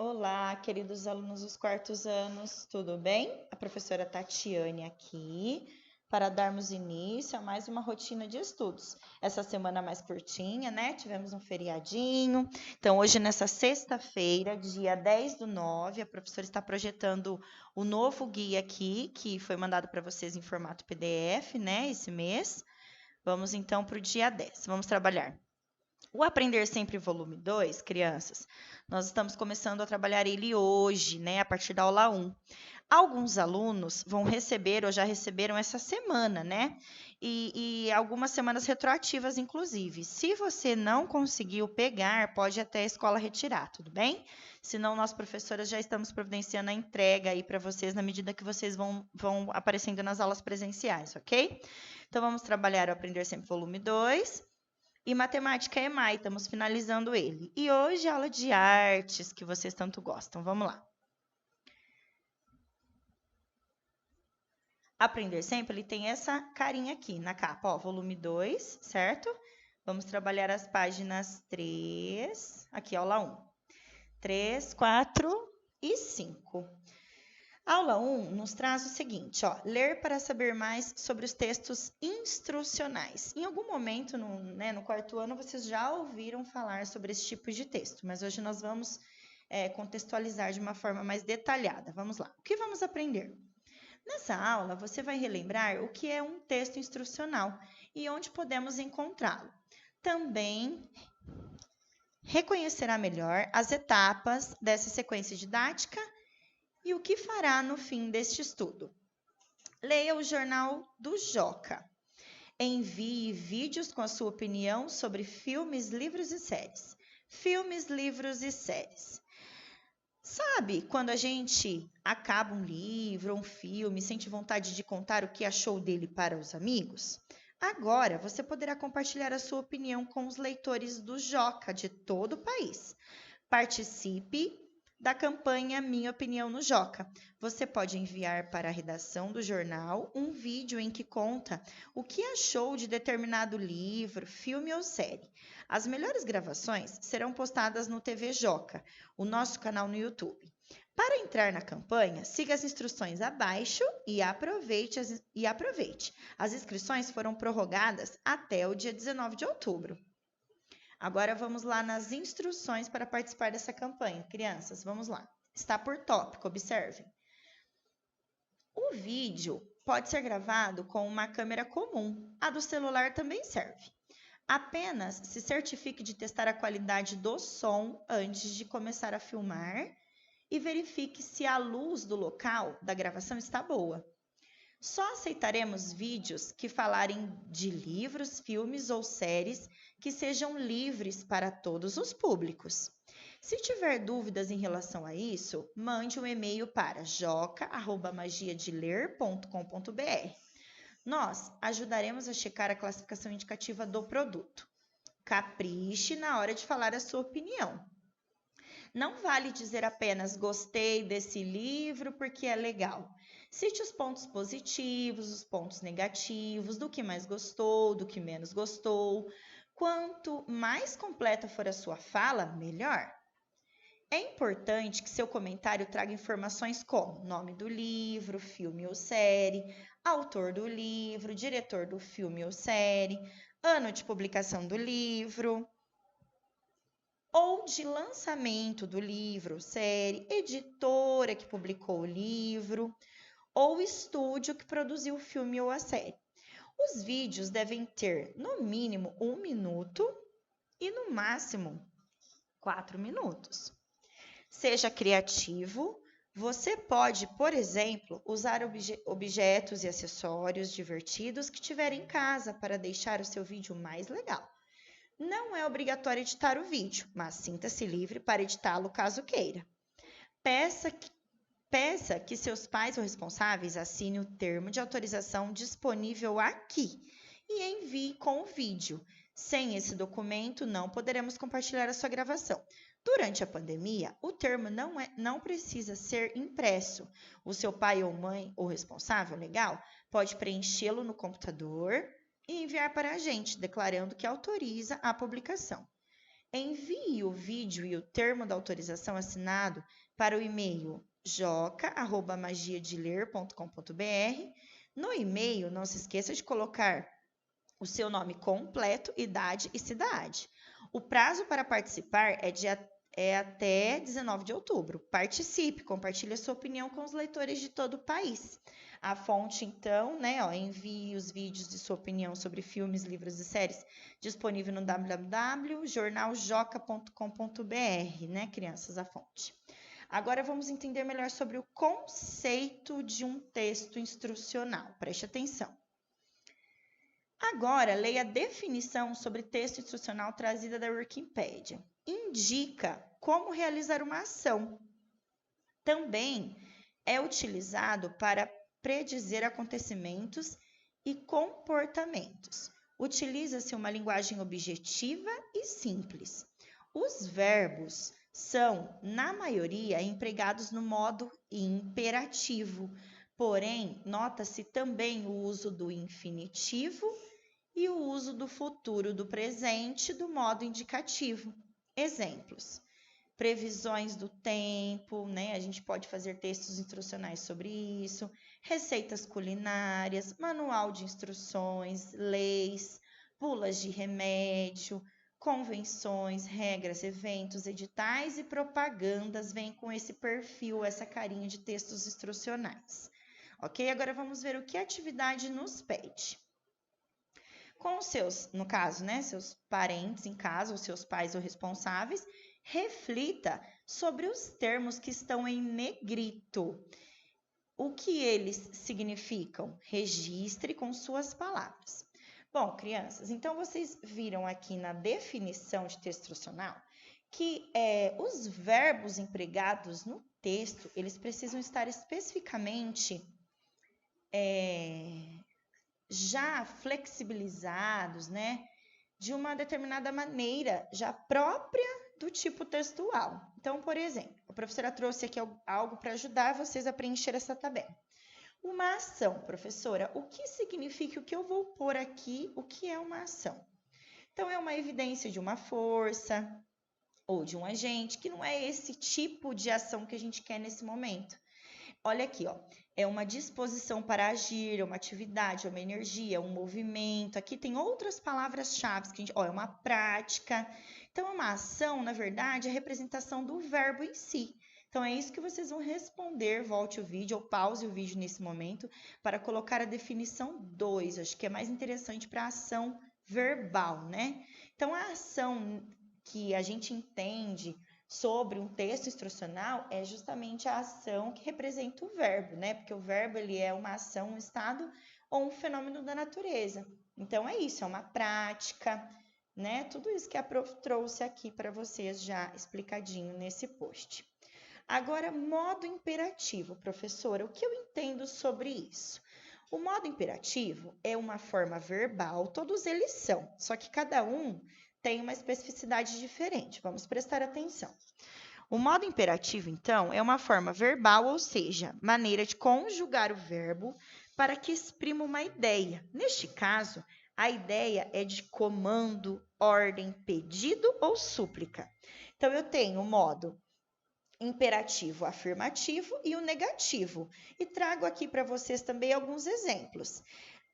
Olá, queridos alunos dos quartos anos, tudo bem? A professora Tatiane aqui para darmos início a mais uma rotina de estudos. Essa semana mais curtinha, né? Tivemos um feriadinho. Então, hoje, nessa sexta-feira, dia 10/9, a professora está projetando o novo guia aqui, que foi mandado para vocês em formato PDF, né? Esse mês. Vamos então para o dia 10. Vamos trabalhar. O Aprender Sempre Volume 2, crianças, nós estamos começando a trabalhar ele hoje, né, a partir da aula 1. Alguns alunos vão receber ou já receberam essa semana, né? E algumas semanas retroativas, inclusive. Se você não conseguiu pegar, pode até a escola retirar, tudo bem? Senão, nós, professoras, já estamos providenciando a entrega aí para vocês na medida que vocês vão aparecendo nas aulas presenciais, ok? Então, vamos trabalhar o Aprender Sempre Volume 2. E matemática EMAI, estamos finalizando ele. E hoje aula de artes, que vocês tanto gostam. Vamos lá. Aprender Sempre, ele tem essa carinha aqui na capa, ó, volume 2, certo? Vamos trabalhar as páginas 3, aqui, aula 1. 3, 4 e 5. A aula 1 nos traz o seguinte, ó, ler para saber mais sobre os textos instrucionais. Em algum momento no quarto ano vocês já ouviram falar sobre esse tipo de texto, mas hoje nós vamos contextualizar de uma forma mais detalhada. Vamos lá. O que vamos aprender? Nessa aula você vai relembrar o que é um texto instrucional e onde podemos encontrá-lo. Também reconhecerá melhor as etapas dessa sequência didática e o que fará no fim deste estudo? Leia o jornal do Joca. Envie vídeos com a sua opinião sobre filmes, livros e séries. Filmes, livros e séries. Sabe quando a gente acaba um livro, um filme, sente vontade de contar o que achou dele para os amigos? Agora você poderá compartilhar a sua opinião com os leitores do Joca de todo o país. Participe da campanha Minha Opinião no Joca. Você pode enviar para a redação do jornal um vídeo em que conta o que achou de determinado livro, filme ou série. As melhores gravações serão postadas no TV Joca, o nosso canal no YouTube. Para entrar na campanha, siga as instruções abaixo e aproveite. As inscrições foram prorrogadas até o dia 19 de outubro. Agora vamos lá nas instruções para participar dessa campanha. Crianças, vamos lá. Está por tópico, observem. O vídeo pode ser gravado com uma câmera comum. A do celular também serve. Apenas se certifique de testar a qualidade do som antes de começar a filmar e verifique se a luz do local da gravação está boa. Só aceitaremos vídeos que falarem de livros, filmes ou séries que sejam livres para todos os públicos. Se tiver dúvidas em relação a isso, mande um e-mail para joca@magiadeler.com.br. Nós ajudaremos a checar a classificação indicativa do produto. Capriche na hora de falar a sua opinião. Não vale dizer apenas gostei desse livro porque é legal. Cite os pontos positivos, os pontos negativos, do que mais gostou, do que menos gostou. Quanto mais completa for a sua fala, melhor. É importante que seu comentário traga informações como nome do livro, filme ou série, autor do livro, diretor do filme ou série, ano de publicação do livro, ou de lançamento do livro, série, editora que publicou o livro, ou estúdio que produziu o filme ou a série. Os vídeos devem ter, no mínimo, 1 minuto e, no máximo, 4 minutos. Seja criativo. Você pode, por exemplo, usar objetos e acessórios divertidos que tiver em casa para deixar o seu vídeo mais legal. Não é obrigatório editar o vídeo, mas sinta-se livre para editá-lo caso queira. Peça que seus pais ou responsáveis assinem o termo de autorização disponível aqui e envie com o vídeo. Sem esse documento, não poderemos compartilhar a sua gravação. Durante a pandemia, o termo não precisa ser impresso. O seu pai ou mãe ou responsável legal pode preenchê-lo no computador e enviar para a gente, declarando que autoriza a publicação. Envie o vídeo e o termo da autorização assinado para o e-mail joca@magiadeler.com.br. No e-mail, não se esqueça de colocar o seu nome completo, idade e cidade. O prazo para participar é até 19 de outubro. Participe, compartilhe a sua opinião com os leitores de todo o país. A fonte, então, envie os vídeos de sua opinião sobre filmes, livros e séries disponível no www.jornaljoca.com.br, né, crianças, a fonte. Agora vamos entender melhor sobre o conceito de um texto instrucional. Preste atenção. Agora, leia a definição sobre texto instrucional trazida da Wikipedia. Indica como realizar uma ação. Também é utilizado para predizer acontecimentos e comportamentos. Utiliza-se uma linguagem objetiva e simples. Os verbos são, na maioria, empregados no modo imperativo, porém, nota-se também o uso do infinitivo e o uso do futuro do presente do modo indicativo. Exemplos: previsões do tempo, né? A gente pode fazer textos instrucionais sobre isso, receitas culinárias, manual de instruções, leis, bulas de remédio, convenções, regras, eventos, editais e propagandas vêm com esse perfil, essa carinha de textos instrucionais. Ok? Agora vamos ver o que a atividade nos pede. Com os seus, no caso, né, seus parentes em casa, ou seus pais ou responsáveis, reflita sobre os termos que estão em negrito. O que eles significam? Registre com suas palavras. Bom, crianças, então vocês viram aqui na definição de texto instrucional que os verbos empregados no texto, eles precisam estar especificamente já flexibilizados, né, de uma determinada maneira já própria do tipo textual. Então, por exemplo, a professora trouxe aqui algo para ajudar vocês a preencher essa tabela. Uma ação, professora, o que significa o que eu vou pôr aqui? O que é uma ação? Então, é uma evidência de uma força ou de um agente, que não é esse tipo de ação que a gente quer nesse momento. Olha aqui, ó, é uma disposição para agir, é uma atividade, é uma energia, é um movimento. Aqui tem outras palavras-chave que a gente, ó, é uma prática. Então, uma ação, na verdade, é a representação do verbo em si. Então, é isso que vocês vão responder. Volte o vídeo ou pause o vídeo nesse momento para colocar a definição 2. Acho que é mais interessante para a ação verbal, né? Então, a ação que a gente entende sobre um texto instrucional é justamente a ação que representa o verbo, né? Porque o verbo, ele é uma ação, um estado ou um fenômeno da natureza. Então, é isso, é uma prática, né? Tudo isso que a prof trouxe aqui para vocês já explicadinho nesse post. Agora, modo imperativo, professora, o que eu entendo sobre isso? O modo imperativo é uma forma verbal, todos eles são, só que cada um tem uma especificidade diferente. Vamos prestar atenção. O modo imperativo, então, é uma forma verbal, ou seja, maneira de conjugar o verbo para que exprima uma ideia. Neste caso, a ideia é de comando, ordem, pedido ou súplica. Então, eu tenho o modo imperativo afirmativo e o negativo. E trago aqui para vocês também alguns exemplos.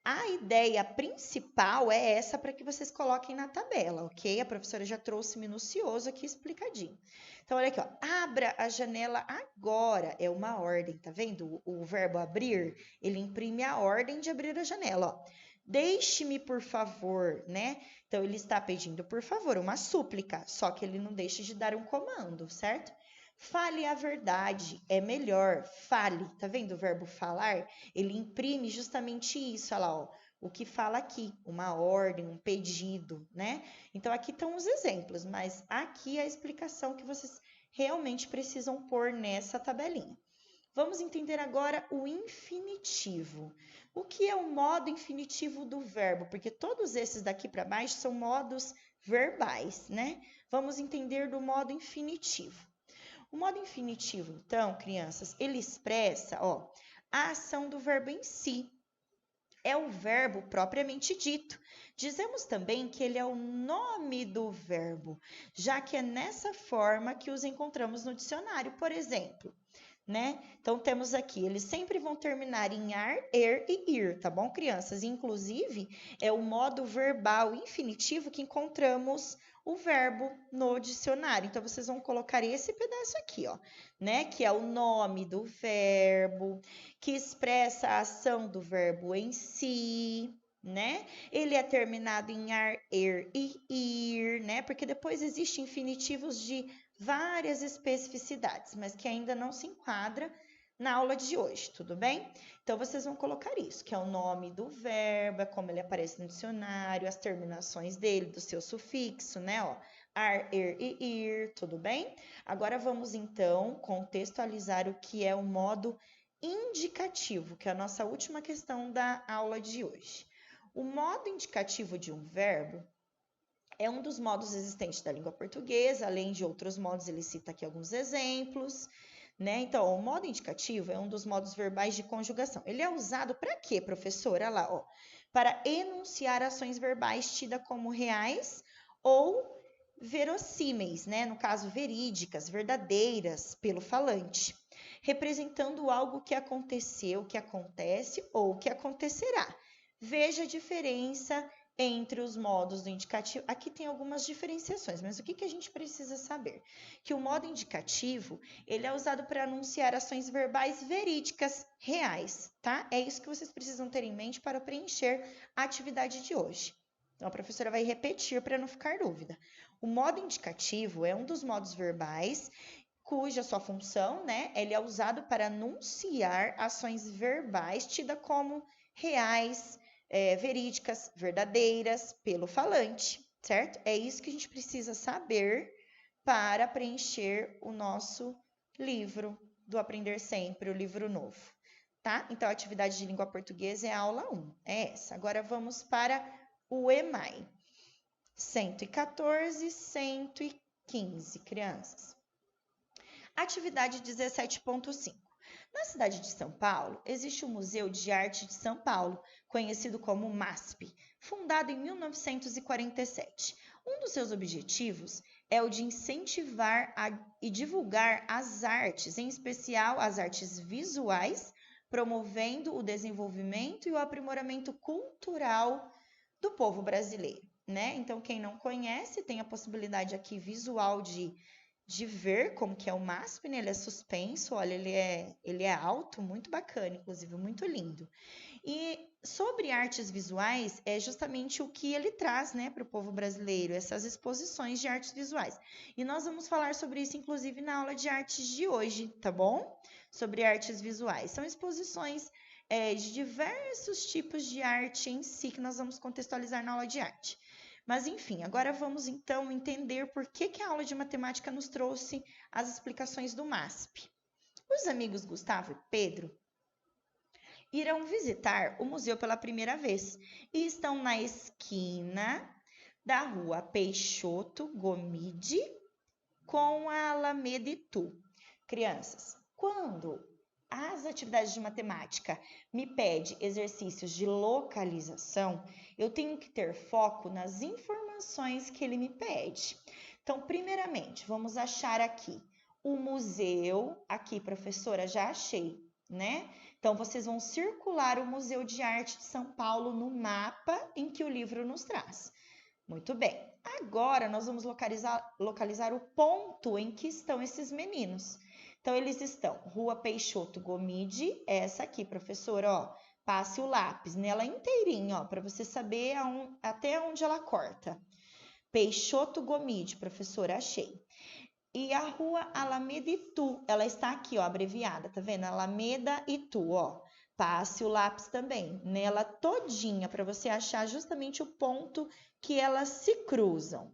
A ideia principal é essa para que vocês coloquem na tabela, ok? A professora já trouxe minucioso aqui explicadinho. Então, olha aqui, ó. Abra a janela agora. É uma ordem, tá vendo? O verbo abrir, ele imprime a ordem de abrir a janela, ó. Deixe-me, por favor, né? Então, ele está pedindo, por favor, uma súplica, só que ele não deixa de dar um comando, certo? Fale a verdade, é melhor, fale, tá vendo o verbo falar? Ele imprime justamente isso, olha lá, ó, o que fala aqui, uma ordem, um pedido, né? Então, aqui estão os exemplos, mas aqui é a explicação que vocês realmente precisam pôr nessa tabelinha. Vamos entender agora o infinitivo. O que é o modo infinitivo do verbo? Porque todos esses daqui para baixo são modos verbais, né? Vamos entender do modo infinitivo. O modo infinitivo, então, crianças, ele expressa, ó, a ação do verbo em si. é o verbo propriamente dito. Dizemos também que ele é o nome do verbo, já que é nessa forma que os encontramos no dicionário, por exemplo. Né? Então, temos aqui, eles sempre vão terminar em ar, er e ir, tá bom, crianças? Inclusive, é o modo verbal infinitivo que encontramos o verbo no dicionário. Então, vocês vão colocar esse pedaço aqui, ó, né? Que é o nome do verbo, que expressa a ação do verbo em si, né? Ele é terminado em ar, er e ir, né? Porque depois existem infinitivos de várias especificidades, mas que ainda não se enquadra na aula de hoje, tudo bem? Então, vocês vão colocar isso, que é o nome do verbo, é como ele aparece no dicionário, as terminações dele, do seu sufixo, né? Ó, ar, er e ir, tudo bem? Agora, vamos, então, contextualizar o que é o modo indicativo, que é a nossa última questão da aula de hoje. O modo indicativo de um verbo é um dos modos existentes da língua portuguesa, além de outros modos, ele cita aqui alguns exemplos, né? Então, o modo indicativo é um dos modos verbais de conjugação. Ele é usado para quê, professora? Olha lá, ó, para enunciar ações verbais tidas como reais ou verossímeis, né? No caso, verídicas, verdadeiras, pelo falante, representando algo que aconteceu, que acontece ou que acontecerá. Veja a diferença entre os modos do indicativo. Aqui tem algumas diferenciações, mas o que a gente precisa saber? Que o modo indicativo, ele é usado para anunciar ações verbais verídicas, reais, tá? É isso que vocês precisam ter em mente para preencher a atividade de hoje. Então, a professora vai repetir para não ficar dúvida. O modo indicativo é um dos modos verbais cuja sua função, né, ele é usado para anunciar ações verbais tidas como reais, verídicas, verdadeiras, pelo falante, certo? É isso que a gente precisa saber para preencher o nosso livro do Aprender Sempre, o livro novo, tá? Então, a atividade de língua portuguesa é a aula 1, é essa. Agora, vamos para o EMAI. 114, 115, crianças. Atividade 17.5. Na cidade de São Paulo, existe o Museu de Arte de São Paulo, conhecido como MASP, fundado em 1947. Um dos seus objetivos é o de incentivar e divulgar as artes, em especial as artes visuais, promovendo o desenvolvimento e o aprimoramento cultural do povo brasileiro, né? Então, quem não conhece, tem a possibilidade aqui visual de ver como que é o MASP, né? Ele é suspenso, olha, ele é alto, muito bacana, inclusive, muito lindo. E sobre artes visuais, é justamente o que ele traz, né, para o povo brasileiro, essas exposições de artes visuais. E nós vamos falar sobre isso, inclusive, na aula de artes de hoje, tá bom? Sobre artes visuais. São exposições de diversos tipos de arte em si que nós vamos contextualizar na aula de arte. Mas, enfim, agora vamos então entender por que a aula de matemática nos trouxe as explicações do MASP. Os amigos Gustavo e Pedro irão visitar o museu pela primeira vez e estão na esquina da rua Peixoto Gomide com a Alameda Itu. Crianças, quando as atividades de matemática me pedem exercícios de localização, eu tenho que ter foco nas informações que ele me pede. Então, primeiramente, vamos achar aqui o museu. Aqui, professora, já achei, né? Então, vocês vão circular o Museu de Arte de São Paulo no mapa em que o livro nos traz. Muito bem. Agora, nós vamos localizar o ponto em que estão esses meninos. Então, eles estão Rua Peixoto Gomide, essa aqui, professora, ó, passe o lápis nela inteirinha, ó, para você saber até onde ela corta. Peixoto Gomide, professora, achei. E a Rua Alameda Itu, ela está aqui, ó, abreviada, tá vendo? Alameda Itu, ó. Passe o lápis também nela todinha, para você achar justamente o ponto que elas se cruzam.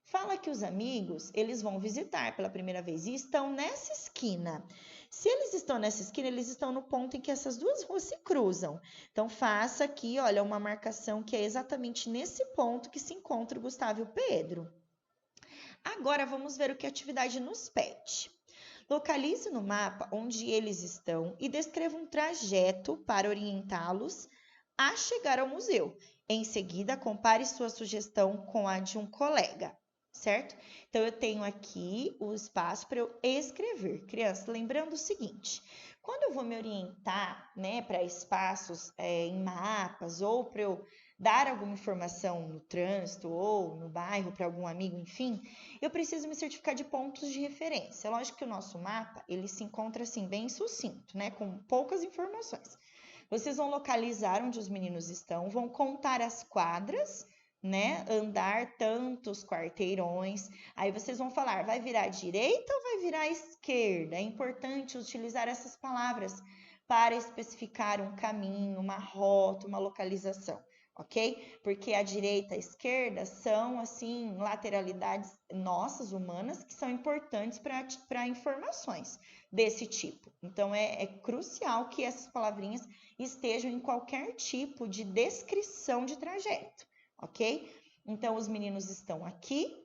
Fala que os amigos, eles vão visitar pela primeira vez e estão nessa esquina. Se eles estão nessa esquina, eles estão no ponto em que essas duas ruas se cruzam. Então, faça aqui, olha, uma marcação que é exatamente nesse ponto que se encontra o Gustavo e o Pedro. Agora, vamos ver o que a atividade nos pede. Localize no mapa onde eles estão e descreva um trajeto para orientá-los a chegar ao museu. Em seguida, compare sua sugestão com a de um colega, certo? Então, eu tenho aqui o espaço para eu escrever. Criança, lembrando o seguinte, quando eu vou me orientar, né, para espaços em mapas ou para eu dar alguma informação no trânsito ou no bairro para algum amigo, enfim, eu preciso me certificar de pontos de referência. Lógico que o nosso mapa, ele se encontra assim bem sucinto, né, com poucas informações. Vocês vão localizar onde os meninos estão, vão contar as quadras, né, andar tantos quarteirões. Aí vocês vão falar, vai virar à direita ou vai virar à esquerda? É importante utilizar essas palavras para especificar um caminho, uma rota, uma localização, ok? Porque a direita e a esquerda são, assim, lateralidades nossas, humanas, que são importantes para informações desse tipo. Então, é crucial que essas palavrinhas estejam em qualquer tipo de descrição de trajeto, ok? Então, os meninos estão aqui,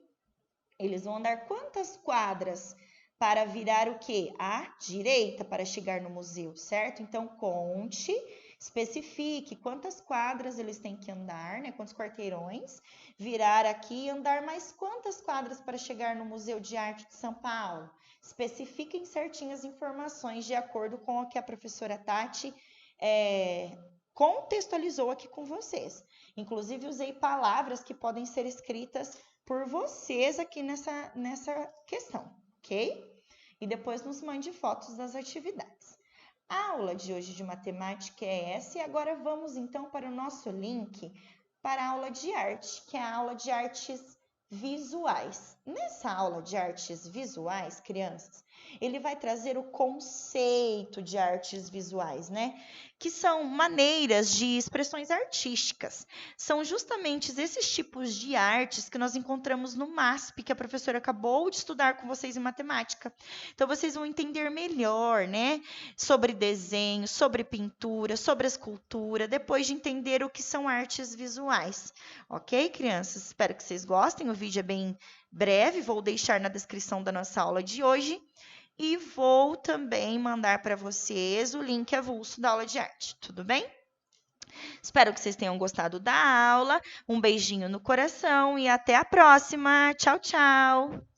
eles vão andar quantas quadras para virar o quê? À direita para chegar no museu, certo? Então, conte, especifique quantas quadras eles têm que andar, né? Quantos quarteirões, virar aqui e andar mais quantas quadras para chegar no Museu de Arte de São Paulo. Especifiquem certinho as informações de acordo com o que a professora Tati contextualizou aqui com vocês. Inclusive, usei palavras que podem ser escritas por vocês aqui nessa questão, ok? E depois nos mande fotos das atividades. A aula de hoje de matemática é essa e agora vamos então para o nosso link para a aula de arte, que é a aula de artes visuais. Nessa aula de artes visuais, crianças, ele vai trazer o conceito de artes visuais, né? Que são maneiras de expressões artísticas. São justamente esses tipos de artes que nós encontramos no MASP, que a professora acabou de estudar com vocês em matemática. Então, vocês vão entender melhor, né? Sobre desenho, sobre pintura, sobre escultura, depois de entender o que são artes visuais. Ok, crianças? Espero que vocês gostem. O vídeo é bem breve, vou deixar na descrição da nossa aula de hoje. E vou também mandar para vocês o link avulso da aula de arte, tudo bem? Espero que vocês tenham gostado da aula. Um beijinho no coração e até a próxima. Tchau, tchau!